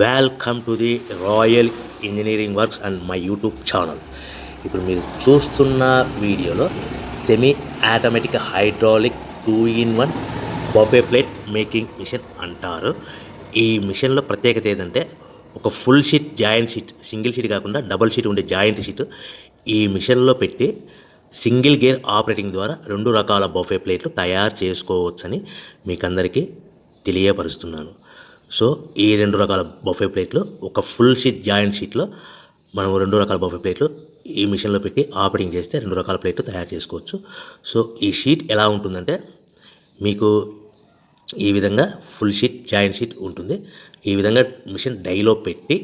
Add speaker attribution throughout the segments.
Speaker 1: Welcome to the royal engineering works and my YouTube channel. ఇప్పుడు మీరు చూస్తున్న వీడియోలో semi automatic hydraulic 2-in-1 buffet plate making machine అంటారు. ఈ మిషన్లో ప్రత్యేకత ఏంటంటే ఒక full sheet joint sheet, single sheet కాకుండా డబుల్ షీట్ ఉండే జాయింట్ షీట్ ఈ మిషన్లో పెట్టి సింగిల్ గేర్ ఆపరేటింగ్ ద్వారా 2 రకాల బఫే ప్లేట్లు తయారు చేసుకోవచ్చని మీకు అందరికీ తెలియపరుస్తున్నాను. సో ఈ 2 రకాల బఫే ప్లేట్లు ఒక ఫుల్ షీట్ జాయింట్ షీట్లో మనం 2 రకాల బఫే ప్లేట్లు ఈ మిషన్లో పెట్టి ఆపరేటింగ్ చేస్తే 2 రకాల ప్లేట్లు తయారు చేసుకోవచ్చు. సో ఈ షీట్ ఎలా ఉంటుందంటే మీకు ఈ విధంగా ఫుల్ షీట్ జాయింట్ షీట్ ఉంటుంది. ఈ విధంగా మిషన్ డైలో పెట్టి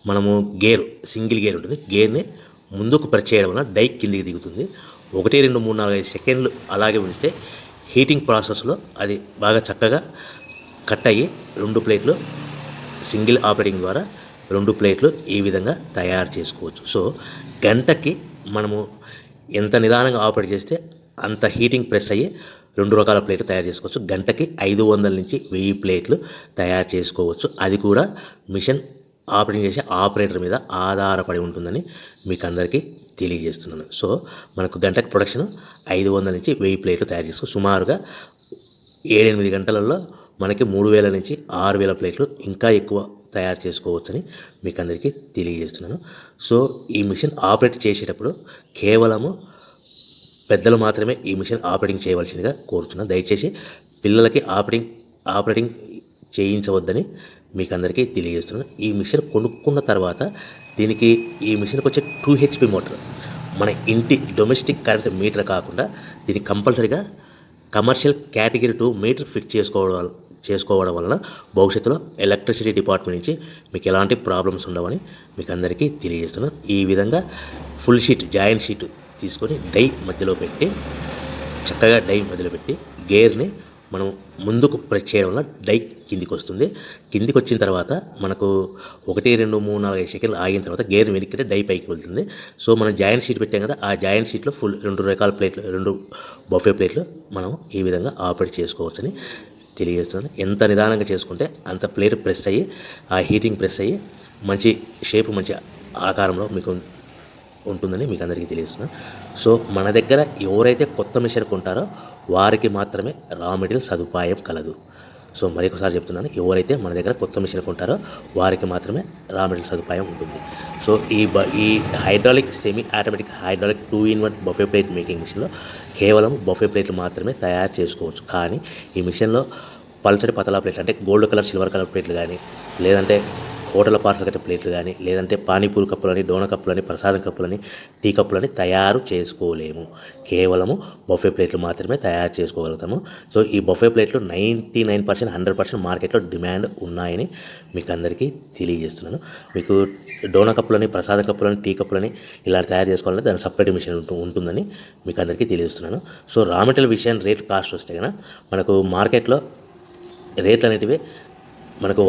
Speaker 1: మనము సింగిల్ గేర్ ఉంటుంది, గేర్ని ముందుకు ప్రెస్ చేయడం వల్ల డై కిందికి దిగుతుంది. 1, 2, 3, 4, 5 సెకండ్లు అలాగే ఉంచితే హీటింగ్ ప్రాసెస్లో అది బాగా చక్కగా కట్ అయ్యి 2 ప్లేట్లు సింగిల్ ఆపరేటింగ్ ద్వారా 2 ప్లేట్లు ఈ విధంగా తయారు చేసుకోవచ్చు. సో గంటకి మనము ఎంత నిదానంగా ఆపరేట్ చేస్తే అంత హీటింగ్ ప్రెస్ అయ్యి 2 రకాల ప్లేట్లు తయారు చేసుకోవచ్చు. గంటకి 500 నుంచి 1000 ప్లేట్లు తయారు చేసుకోవచ్చు. అది కూడా మిషన్ ఆపరేటింగ్ చేసే ఆపరేటర్ మీద ఆధారపడి ఉంటుందని మీకు అందరికీ తెలియజేస్తున్నాను. సో మనకు గంటకి ప్రొడక్షన్ 500 నుంచి 1000 ప్లేట్లు తయారు చేసుకోవచ్చు. సుమారుగా 7-8 గంటలలో మనకి 3000 నుంచి 6000 ప్లేట్లు ఇంకా ఎక్కువ తయారు చేసుకోవచ్చని మీకు అందరికీ తెలియజేస్తున్నాను. సో ఈ మిషన్ ఆపరేట్ చేసేటప్పుడు కేవలము పెద్దలు మాత్రమే ఈ మిషన్ ఆపరేటింగ్ చేయవలసిందిగా కోరుతున్నాను. దయచేసి పిల్లలకి ఆపరేటింగ్ చేయించవద్దని మీకు అందరికీ తెలియజేస్తున్నాను. ఈ మిషన్ కొనుక్కున్న తర్వాత ఈ మిషన్కి వచ్చే 2 HP మోటార్ మన ఇంటి డొమెస్టిక్ కరెంట్ మీటర్ కాకుండా దీనికి కంపల్సరీగా కమర్షియల్ కేటగిరీ 2 మీటర్ ఫిట్ చేసుకోవడం వలన భవిష్యత్తులో ఎలక్ట్రిసిటీ డిపార్ట్మెంట్ నుంచి మీకు ఎలాంటి ప్రాబ్లమ్స్ ఉండవని మీకు అందరికీ తెలియజేస్తున్నాను. ఈ విధంగా ఫుల్ షీట్ జాయింట్ షీట్ తీసుకొని చక్కగా డై మధ్యలో పెట్టి గేర్ని మనం ముందుకు ప్రెస్ చేయడం వల్ల డై కిందికి వస్తుంది. కిందికి వచ్చిన తర్వాత మనకు 1, 2, 3, 4, 5 సెకండ్లు ఆగిన తర్వాత గేర్ వెనక్కి డై పైకి వెళ్తుంది. సో మనం జాయింట్ షీట్ పెట్టాం కదా, ఆ జాయింట్ షీట్లో 2 రకాల ప్లేట్లు 2 బఫే ప్లేట్లు మనం ఈ విధంగా ఆపరేట్ చేసుకోవచ్చని తెలియజేస్తున్నాను. ఎంత నిదానంగా చేసుకుంటే అంత ప్లేట్ ప్రెస్ అయ్యి ఆ హీటింగ్ ప్రెస్ అయ్యి మంచి షేప్ మంచి ఆకారంలో మీకు ఉంటుందని మీకు అందరికీ తెలియజేస్తున్నాను. సో మన దగ్గర ఎవరైతే కొత్త మిషన్ కొంటారో వారికి మాత్రమే రా మెటీరియల్ సదుపాయం కలదు. సో మరొకసారి చెప్తున్నాను, ఎవరైతే మన దగ్గర కొత్త మిషన్ కొంటారో వారికి మాత్రమే రా మెటీరియల్ సదుపాయం ఉంటుంది. సో ఈ hydraulic semi automatic hydraulic 2-in-1 buffet plate making మిషన్లో కేవలం బఫే ప్లేట్లు మాత్రమే తయారు చేసుకోవచ్చు. కానీ ఈ మిషన్లో పల్చడి పతలా ప్లేట్లు అంటే గోల్డ్ కలర్ సిల్వర్ కలర్ ప్లేట్లు కానీ, లేదంటే హోటల్ పార్సల్ కట్టే ప్లేట్లు కానీ, లేదంటే పానీపూరి కప్పులని, డోనా కప్పులని, ప్రసాదం కప్పులని, టీ కప్పులని తయారు చేసుకోలేము. కేవలము బఫే ప్లేట్లు మాత్రమే తయారు చేసుకోగలుగుతాము. సో ఈ బఫే ప్లేట్లు 99%, 100% మార్కెట్లో డిమాండ్ ఉన్నాయని మీకు అందరికీ తెలియజేస్తున్నాను. మీకు డోనా కప్పులని, ప్రసాదం కప్పులని, టీ కప్పులని ఇలా తయారు చేసుకోవాలంటే దాని సపరేట్ మిషన్ ఉంటుందని మీకు అందరికీ తెలియజేస్తున్నాను. సో రా మెటీరియల్ విషయం రేట్ కాస్ట్ వస్తే కనుక మనకు మార్కెట్లో రేట్లు అనేటివి మనకు